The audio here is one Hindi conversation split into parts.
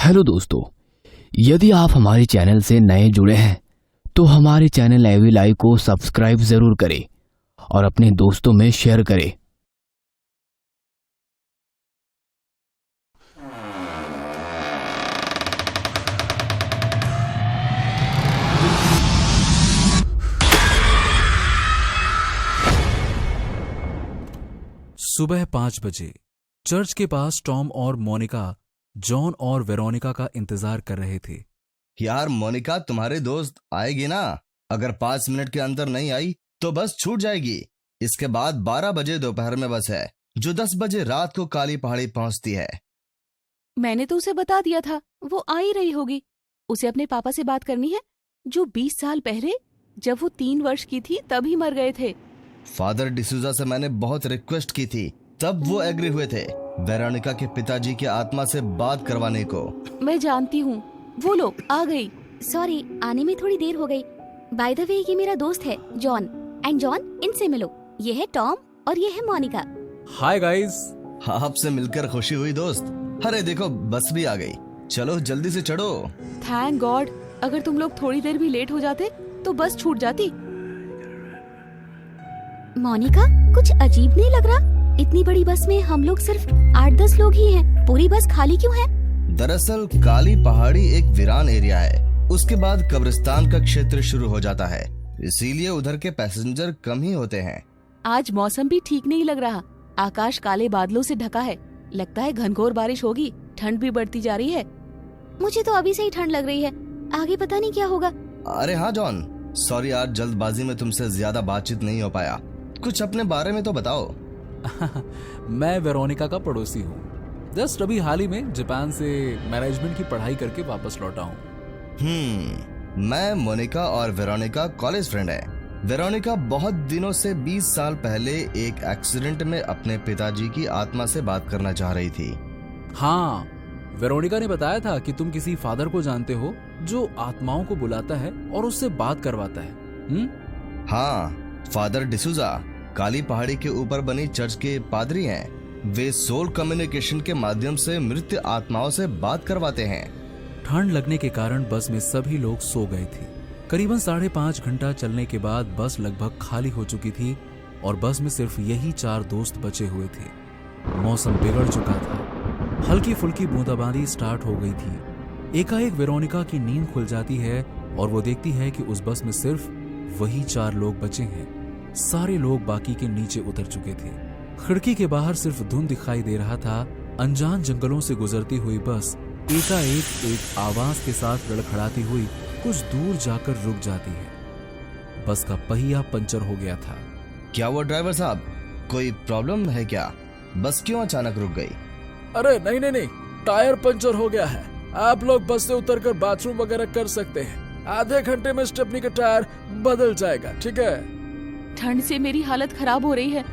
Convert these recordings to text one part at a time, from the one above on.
हेलो दोस्तों, यदि आप हमारे चैनल से नए जुड़े हैं तो हमारे चैनल एवी लाइव को सब्सक्राइब जरूर करें और अपने दोस्तों में शेयर करें। सुबह 5 बजे चर्च के पास टॉम और मोनिका जॉन और वेरोनिका का इंतजार कर रहे थे। यार मोनिका, तुम्हारे दोस्त आएगी ना? अगर 5 मिनट के अंदर नहीं आई तो बस छूट जाएगी। इसके बाद 12 बजे दोपहर में बस है जो 10 बजे रात को काली पहाड़ी पहुंचती है। मैंने तो उसे बता दिया था, वो आ ही रही होगी। उसे अपने पापा से बात करनी है जो 20 साल पहले जब वो 3 वर्ष की थी तभी मर गए थे। फादर डिसूजा से मैंने बहुत रिक्वेस्ट की थी, तब वो एग्री हुए थे वेरोनिका के पिताजी की आत्मा से बात करवाने को। मैं जानती हूँ, वो लोग आ गई। सॉरी, आने में थोड़ी देर हो गई। बाय द वे, ये मेरा दोस्त है जॉन। एंड जॉन, इनसे मिलो, ये है टॉम और ये है मोनिका। Hi guys. आपसे मिलकर खुशी हुई दोस्त। अरे देखो, बस भी आ गई। चलो जल्दी से चढ़ो। थैंक गॉड, अगर तुम लोग थोड़ी देर भी लेट हो जाते तो बस छूट जाती। मोनिका, कुछ अजीब नहीं लग रहा? इतनी बड़ी बस में हम लोग सिर्फ 8-10 लोग ही हैं। पूरी बस खाली क्यों है? दरअसल काली पहाड़ी एक वीरान एरिया है। उसके बाद कब्रिस्तान का क्षेत्र शुरू हो जाता है, इसीलिए उधर के पैसेंजर कम ही होते हैं। आज मौसम भी ठीक नहीं लग रहा। आकाश काले बादलों से ढका है। लगता है घनघोर बारिश होगी। ठंड भी बढ़ती जा रही है। मुझे तो अभी से ही ठंड लग रही है। आगे पता नहीं क्या होगा। अरे हाँ जॉन, सॉरी यार, जल्दबाजी में तुमसे ज्यादा बातचीत नहीं हो पाया। कुछ अपने बारे में तो बताओ। मैं वेरोनिका का पड़ोसी हूँ। जस्ट अभी हाल ही में जापान से मैनेजमेंट की पढ़ाई करके वापस लौटा हूँ। मैं मोनिका और वेरोनिका कॉलेज फ्रेंड है। वेरोनिका बहुत दिनों से 20 साल पहले एक एक्सीडेंट में अपने पिताजी की आत्मा से बात करना चाह रही थी। हाँ, वेरोनिका ने बताया था कि तुम किसी फादर को जानते हो जो आत्माओं को बुलाता है और उससे बात करवाता है। हाँ, फादर डिसूजा काली पहाड़ी के ऊपर बनी चर्च के पादरी हैं। वे सोल कम्युनिकेशन के माध्यम से मृत आत्माओं से बात करवाते हैं। ठंड लगने के कारण बस में सभी लोग सो गए थे। करीबन 5.5 घंटा चलने के बाद बस लगभग खाली हो चुकी थी और बस में सिर्फ यही 4 दोस्त बचे हुए थे। मौसम बिगड़ चुका था। हल्की फुल्की बूंदाबांदी स्टार्ट हो गई थी। एकाएक वेरोनिका की नींद खुल जाती है और वो देखती है कि उस बस में सिर्फ वही 4 लोग बचे हैं। सारे लोग बाकी के नीचे उतर चुके थे। खिड़की के बाहर सिर्फ धुंध दिखाई दे रहा था। अनजान जंगलों से गुजरती हुई बस एकाएक एक आवाज के साथ लड़खड़ाती हुई कुछ दूर जाकर रुक जाती है। बस का पहिया पंचर हो गया था। क्या वो ड्राइवर साहब, कोई प्रॉब्लम है क्या? बस क्यों अचानक रुक गई? अरे नहीं, टायर पंचर हो गया है। आप लोग बस से उतरकर बाथरूम वगैरह कर सकते हैं। आधे घंटे में स्टेपनी का टायर बदल जाएगा, ठीक है? ठंड से मेरी हालत खराब हो रही है।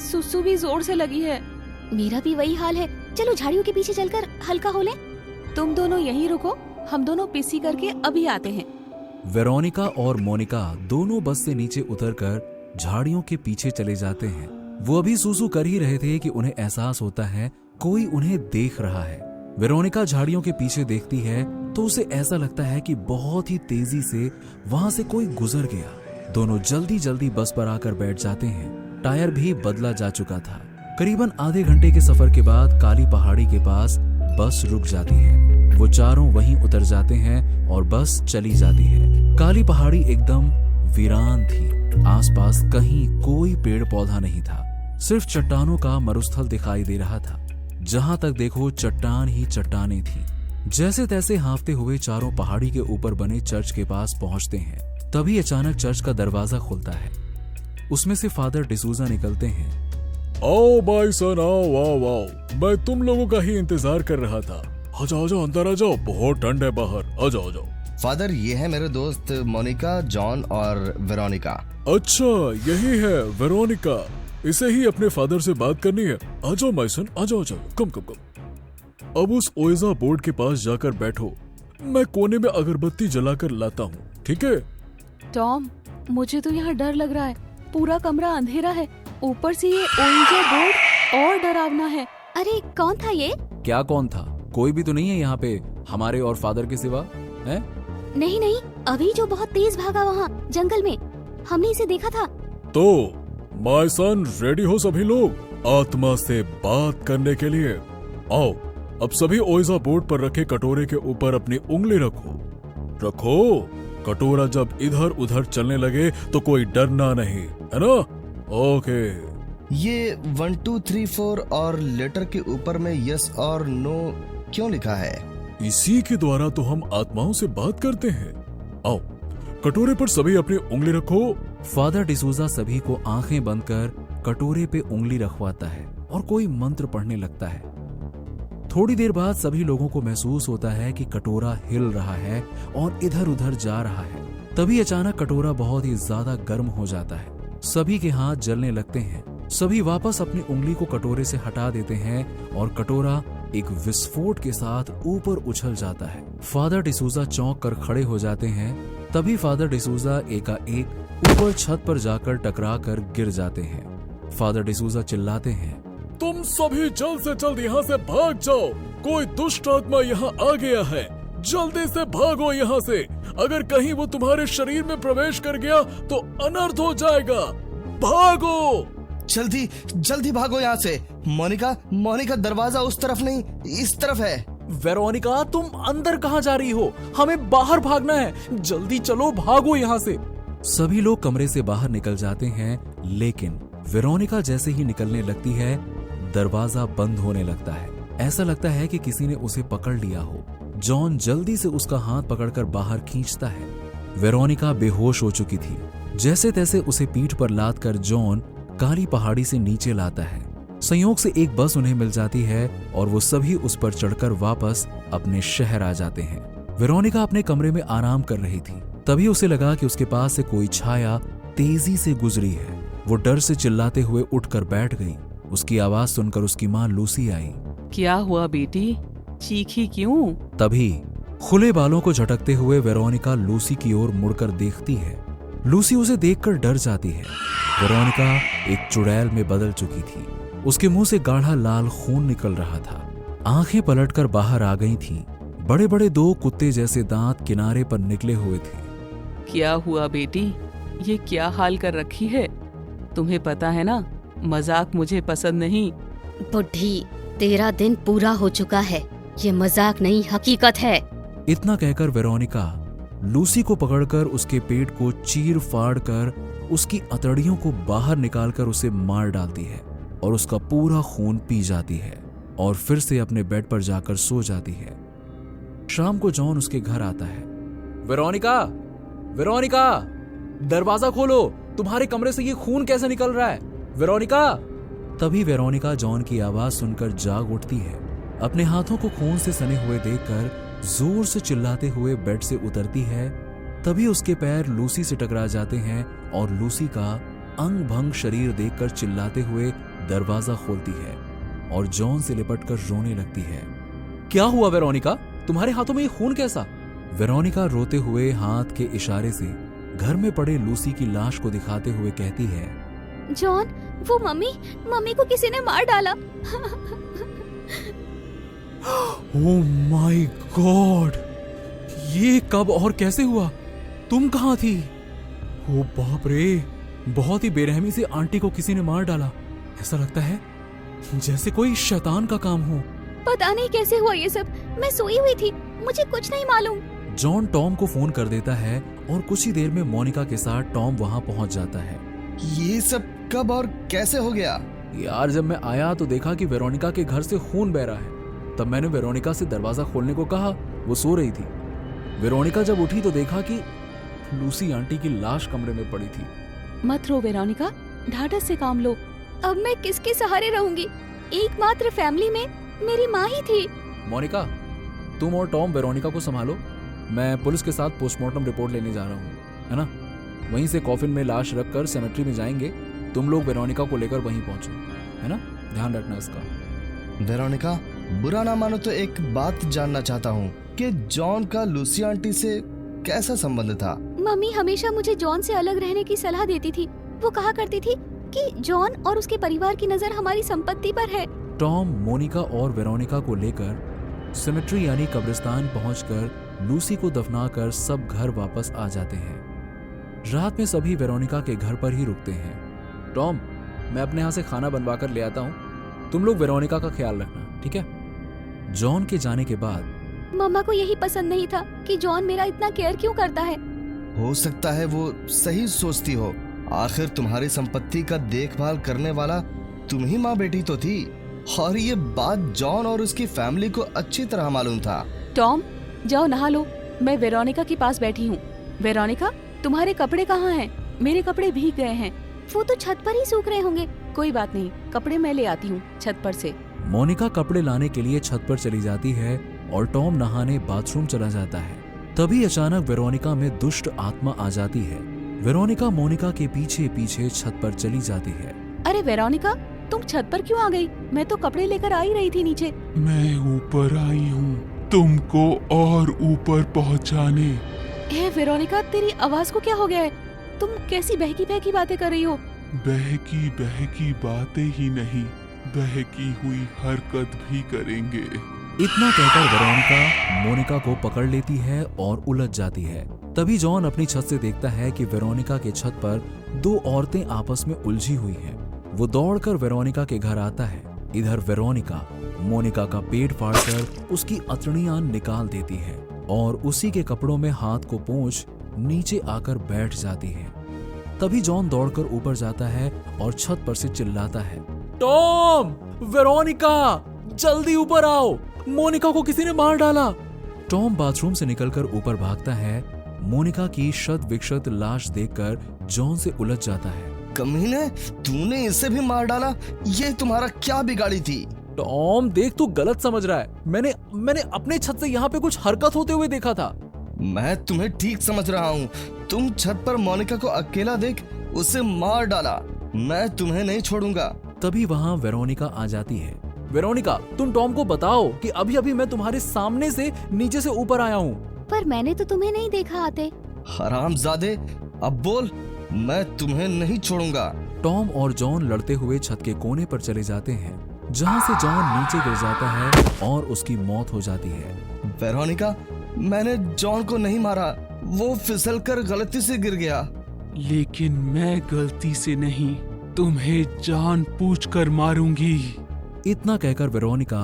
सुसु भी जोर से लगी है। मेरा भी वही हाल है। चलो झाड़ियों के पीछे चलकर हल्का हो लें। तुम दोनों यहीं रुको, हम दोनों पीसी करके अभी आते हैं। वेरोनिका और मोनिका दोनों बस से नीचे उतरकर झाड़ियों के पीछे चले जाते हैं। वो अभी सूसू कर ही रहे थे कि उन्हें एहसास होता है कोई उन्हें देख रहा है। वेरोनिका झाड़ियों के पीछे देखती है तो उसे ऐसा लगता है कि बहुत ही तेजी से वहां से कोई गुजर गया। दोनों जल्दी जल्दी बस पर आकर बैठ जाते हैं। टायर भी बदला जा चुका था। करीबन आधे घंटे के सफर के बाद काली पहाड़ी के पास बस रुक जाती है। वो चारों वहीं उतर जाते हैं और बस चली जाती है। काली पहाड़ी एकदम वीरान थी। आसपास कहीं कोई पेड़ पौधा नहीं था। सिर्फ चट्टानों का मरुस्थल दिखाई दे रहा था। जहां तक देखो चट्टान ही चट्टानें थी। जैसे तैसे हाँफते हुए चारों पहाड़ी के ऊपर बने चर्च के पास पहुंचते हैं। तभी अचानक चर्च का दरवाजा खुलता है। उसमें से फादर डिसूजा निकलते हैं। आओ भाई सन, आओ। मैं तुम लोगों का ही इंतजार कर रहा था। आ जाओ, अंदर आ जाओ, बहुत ठंड है बाहर। आ जाओ। फादर, ये है मेरे दोस्त मोनिका, जॉन और वेरोनिका। अच्छा, यही है वेरोनिका। इसे ही अपने फादर से बात करनी है। आ जाओ माय सन, आ जाओ। कम। अब उस ओएजा बोर्ड के पास जाकर बैठो। मैं कोने में अगरबत्ती जलाकर लाता हूँ, ठीक है? टॉम, मुझे तो यहाँ डर लग रहा है। पूरा कमरा अंधेरा है, ऊपर से ये ओएजा बोर्ड और डरावना है। अरे कौन था ये? क्या कौन था? कोई भी तो नहीं है यहाँ पे। हमारे और फादर के सिवा? हैं? नहीं नहीं, अभी जो बहुत तेज भागा वहाँ जंगल में, हमने इसे देखा था। तो माय सन, रेडी हो सभी लोग आत्मा से बात करने के लिए? आओ, अब सभी ओइजा बोर्ड पर रखे कटोरे के ऊपर अपनी उंगली रखो। रखो। कटोरा जब इधर उधर चलने लगे तो कोई डरना नहीं, है ना? ओके। ये 1 2 3 4 और लेटर के ऊपर में यस और नो क्यों लिखा है? इसी के द्वारा तो हम आत्माओं से बात करते हैं। आओ, कटोरे पर सभी अपनी उंगली रखो। फादर डिसूजा सभी को आंखें बंद कर कटोरे पे उंगली रखवाता है और कोई मंत्र पढ़ने लगता है। थोड़ी देर बाद सभी लोगों को महसूस होता है कि कटोरा हिल रहा है और इधर उधर जा रहा है। तभी अचानक कटोरा बहुत ही ज्यादा गर्म हो जाता है। सभी के हाथ जलने लगते हैं। सभी वापस अपनी उंगली को कटोरे से हटा देते हैं और कटोरा एक विस्फोट के साथ ऊपर उछल जाता है। फादर डिसूजा चौंक कर खड़े हो जाते हैं। तभी फादर डिसूजा एकाएक ऊपर छत पर जाकर टकरा कर गिर जाते हैं। फादर डिसूजा चिल्लाते हैं, तुम सभी जल्द से जल्द यहाँ से भाग जाओ, कोई दुष्ट आत्मा यहाँ आ गया है। जल्दी से भागो यहाँ से, अगर कहीं वो तुम्हारे शरीर में प्रवेश कर गया तो अनर्थ हो जाएगा। भागो। जल्दी जल्दी भागो यहाँ से। मोनिका, मोनिका, दरवाजा उस तरफ नहीं, इस तरफ है। वेरोनिका, तुम अंदर कहाँ जा रही हो? हमें बाहर भागना है। जल्दी चलो, भागो यहाँ से। सभी लोग कमरे से बाहर निकल जाते हैं, लेकिन वेरोनिका जैसे ही निकलने लगती है, दरवाजा बंद होने लगता है। ऐसा लगता है कि किसी ने उसे पकड़ लिया हो। जॉन जल्दी से उसका हाथ पकड़कर बाहर खींचता है। वेरोनिका बेहोश हो चुकी थी। जैसे तैसे उसे पीठ पर लाद कर जॉन काली पहाड़ी से नीचे लाता है। संयोग से एक बस उन्हें मिल जाती है और वो सभी उस पर चढ़कर वापस अपने शहर आ जाते हैं। वेरोनिका अपने कमरे में आराम कर रही थी। तभी उसे लगा कि उसके पास से कोई छाया तेजी से गुजरी है। वो डर से चिल्लाते हुए उठकर बैठ गई। उसकी आवाज सुनकर उसकी माँ लूसी आई। क्या हुआ बेटी, चीखी क्यों? तभी खुले बालों को झटकते हुए वेरोनिका लूसी की ओर मुड़कर देखती है। लूसी उसे देखकर डर जाती है। वेरोनिका एक चुड़ैल में बदल चुकी थी। उसके मुंह से गाढ़ा लाल खून निकल रहा था। आंखें पलटकर बाहर आ गई थीं। बड़े बड़े 2 कुत्ते जैसे दांत किनारे पर निकले हुए थे। क्या हुआ बेटी, ये क्या हाल कर रखी है? तुम्हें पता है ना, मजाक मुझे पसंद नहीं। बुढ़ी, तेरा दिन पूरा हो चुका है। ये मजाक नहीं, हकीकत है। इतना कहकर वेरोनिका लूसी को पकड़कर उसके पेट को चीर फाड़ कर उसकी अतड़ियों को बाहर निकालकर उसे मार डालती है और उसका पूरा खून पी जाती है और फिर से अपने बेड पर जाकर सो जाती है। शाम को जॉन उसके घर आता है। वेरोनिका, वेरोनिका, दरवाजा खोलो, तुम्हारे कमरे से ये खून कैसे निकल रहा है? वेरोनिका। तभी वेरोनिका जॉन की आवाज सुनकर जाग उठती है। अपने हाथों को खून से सने हुए देखकर जोर से चिल्लाते हुए बेड से उतरती है। तभी उसके पैर लूसी से टकरा जाते हैं और लूसी का अंग भंग शरीर देखकर चिल्लाते हुए दरवाजा खोलती है और जॉन से लिपटकर रोने लगती है। क्या हुआ वेरोनिका, तुम्हारे हाथों में ये खून कैसा? वेरोनिका रोते हुए हाथ के इशारे से घर में पड़े लूसी की लाश को दिखाते हुए कहती है, जॉन, वो मम्मी को किसी ने मार डाला। ओह माय गॉड, ये कब और कैसे हुआ? तुम कहाँ थी? ओ बाप रे, बहुत ही बेरहमी से आंटी को किसी ने मार डाला। ऐसा लगता है जैसे कोई शैतान का काम हो। पता नहीं कैसे हुआ ये सब, मैं सोई हुई थी, मुझे कुछ नहीं मालूम। जॉन टॉम को फोन कर देता है और कुछ ही देर में मोनिका के साथ टॉम वहां पहुंच जाता है। ये सब कब और कैसे हो गया? यार, जब मैं आया तो देखा कि वेरोनिका के घर से खून बह रहा है। तब मैंने वेरोनिका से दरवाजा खोलने को कहा, वो सो रही थी। वेरोनिका जब उठी तो देखा कि लूसी आंटी की लाश कमरे में पड़ी थी। मत रो वेरोनिका, ढाढ़स से काम लो। अब मैं किसके सहारे रहूंगी? एकमात्र फैमिली में मेरी माँ ही थी। मोनिका, तुम और टॉम वेरोनिका को संभालो। मैं पुलिस के साथ पोस्टमार्टम रिपोर्ट लेने जा रहा हूँ, है ना? वहीं से कॉफिन में लाश रखकर सेमेट्री में जाएंगे। तुम लोग वेरोनिका को लेकर वहीं पहुंचो, है ना? ध्यान रखना इसका। वेरोनिका, बुरा ना मानो तो एक बात जानना चाहता हूँ कि जॉन का लूसी आंटी से कैसा संबंध था? मम्मी हमेशा मुझे जॉन से अलग रहने की सलाह देती थी। वो कहा करती थी कि जॉन और उसके परिवार की नजर हमारी संपत्ति पर है। टॉम मोनिका और वेरोनिका को लेकर सिमेट्री यानी कब्रिस्तान पहुंचकर लूसी को दफनाकर सब घर वापस आ जाते हैं। रात में सभी वेरोनिका के घर पर ही रुकते हैं। टॉम, मैं अपने यहाँ से खाना बनवा कर ले आता हूँ, तुम लोग वेरोनिका का ख्याल रखना, ठीक है? जॉन के जाने के बाद मम्मा को यही पसंद नहीं था कि जॉन मेरा इतना केयर क्यों करता है। हो सकता है वो सही सोचती हो, आखिर तुम्हारी संपत्ति का देखभाल करने वाला तुम ही माँ बेटी तो थी, और ये बात जॉन और उसकी फैमिली को अच्छी तरह मालूम था। टॉम, जाओ नहा लो, मैं वेरोनिका के पास बैठी हूँ। वेरोनिका, तुम्हारे कपड़े कहाँ हैं? मेरे कपड़े भीग गए हैं। वो तो छत पर ही सूख रहे होंगे। कोई बात नहीं, कपड़े मैं ले आती हूँ छत पर से। मोनिका कपड़े लाने के लिए छत पर चली जाती है और टॉम नहाने बाथरूम चला जाता है। तभी अचानक वेरोनिका में दुष्ट आत्मा आ जाती है। वेरोनिका मोनिका के पीछे पीछे छत पर चली जाती है। अरे वेरोनिका, तुम छत पर क्यों आ गई? मैं तो कपड़े लेकर आ ही रही थी नीचे। मैं ऊपर आई हूँ तुमको और ऊपर पहुँचाने। हे वेरोनिका, तेरी आवाज को क्या हो गया है? तुम कैसी बहकी बहकी बातें कर रही हो? बहकी बहकी बातें ही नहीं, बहकी हुई हरकत भी करेंगे। इतना कहकर वेरोनिका मोनिका को पकड़ लेती है और उलझ जाती है। तभी जॉन अपनी छत से देखता है कि वेरोनिका के छत पर दो औरतें आपस में उलझी हुई हैं। वो दौड़कर वेरोनिका के घर आता है। इधर वेरोनिका मोनिका का पेट फाड़कर उसकी अतड़ियां निकाल देती है और उसी के कपड़ों में हाथ को पोंछ नीचे आकर बैठ जाती है। तभी जॉन दौड़कर ऊपर जाता है और छत पर से चिल्लाता है, टॉम, वेरोनिका, जल्दी ऊपर आओ, मोनिका को किसी ने मार डाला। टॉम बाथरूम से निकलकर ऊपर भागता है। मोनिका की शत विक्षत लाश देखकर जॉन से उलझ जाता है। कमीने, तूने इसे भी मार डाला? ये तुम्हारा क्या बिगाड़ी थी? टॉम देख, तू गलत समझ रहा है। मैंने अपने छत से यहाँ पे कुछ हरकत होते हुए देखा था। मैं तुम्हें ठीक समझ रहा हूँ। तुम छत पर मोनिका को अकेला देख उसे मार डाला। मैं तुम्हें नहीं छोड़ूंगा। तभी वहाँ वेरोनिका आ जाती है। वेरोनिका, तुम टॉम को बताओ कि अभी अभी मैं तुम्हारे सामने से नीचे से ऊपर आया हूँ। पर मैंने तो तुम्हें नहीं देखा आते। हरामजादे, अब बोल, मैं तुम्हें नहीं छोड़ूंगा। टॉम और जॉन लड़ते हुए छत के कोने पर चले जाते हैं, जहाँ से जॉन नीचे गिर जाता है और उसकी मौत हो जाती है। वेरोनिका, मैंने जॉन को नहीं मारा, वो फिसलकर गलती से गिर गया। लेकिन मैं गलती से नहीं, तुम्हें जानबूझकर मारूंगी। इतना कहकर वेरोनिका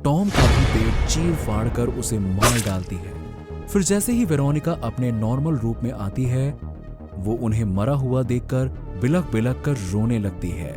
टॉम का भी पेट चीर फाड़ कर उसे मार डालती है। फिर जैसे ही वेरोनिका अपने नॉर्मल रूप में आती है, वो उन्हें मरा हुआ देखकर बिलख बिलख कर रोने लगती है।